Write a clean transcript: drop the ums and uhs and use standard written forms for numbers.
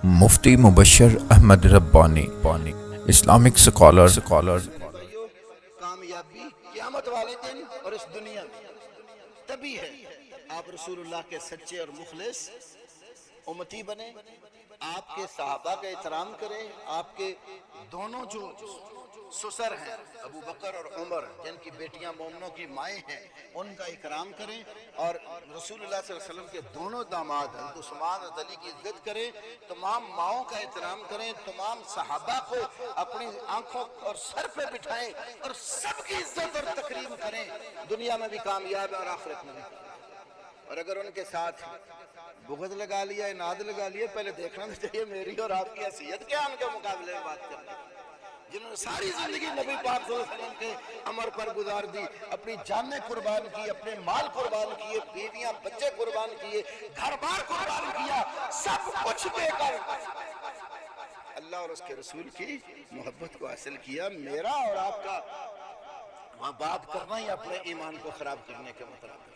مفتی مبشر احمد ربانی Islamic scholar بھائیو، کامیابی قیامت والے دن اور اس دنیا میں تبھی ہے آپ رسول اللہ کے سچے اور مخلص امتی بنے، آپ کے صحابہ کا احترام کریں، آپ کے دونوں جو سسر ہیں ابو بکر اور عمر جن کی بیٹیاں مومنوں کی مائیں ہیں ان کا اکرام کریں، اور رسول اللہ صلی اللہ علیہ وسلم کے دونوں داماد حضرت عثمان اور علی کی عزت کریں، تمام ماؤں کا احترام کریں، تمام صحابہ کو اپنی آنکھوں اور سر پہ بٹھائیں اور سب کی عزت اور تکریم کریں، دنیا میں بھی کامیاب اور آخرت میں بھی کامیاب۔ اور اگر ان کے ساتھ بغض لگا لیا، اناد لگا لیا، پہلے دیکھنا تو چاہیے میری اور آپ کی حیثیت کیا ان کے مقابلے میں بات کرنے کی، جنہوں نے ساری زندگی نبی پاک صلی اللہ علیہ وسلم کے امر پر گزار دی، اپنی جانیں قربان کی، اپنے مال قربان کیے، بیویاں بچے قربان کیے، گھر بار قربان کیا، سب کچھ دے کر اللہ اور اس کے رسول کی محبت کو حاصل کیا۔ میرا اور آپ کا وہاں بات کرنا ہی اپنے ایمان کو خراب کرنے کے مطابق ہے۔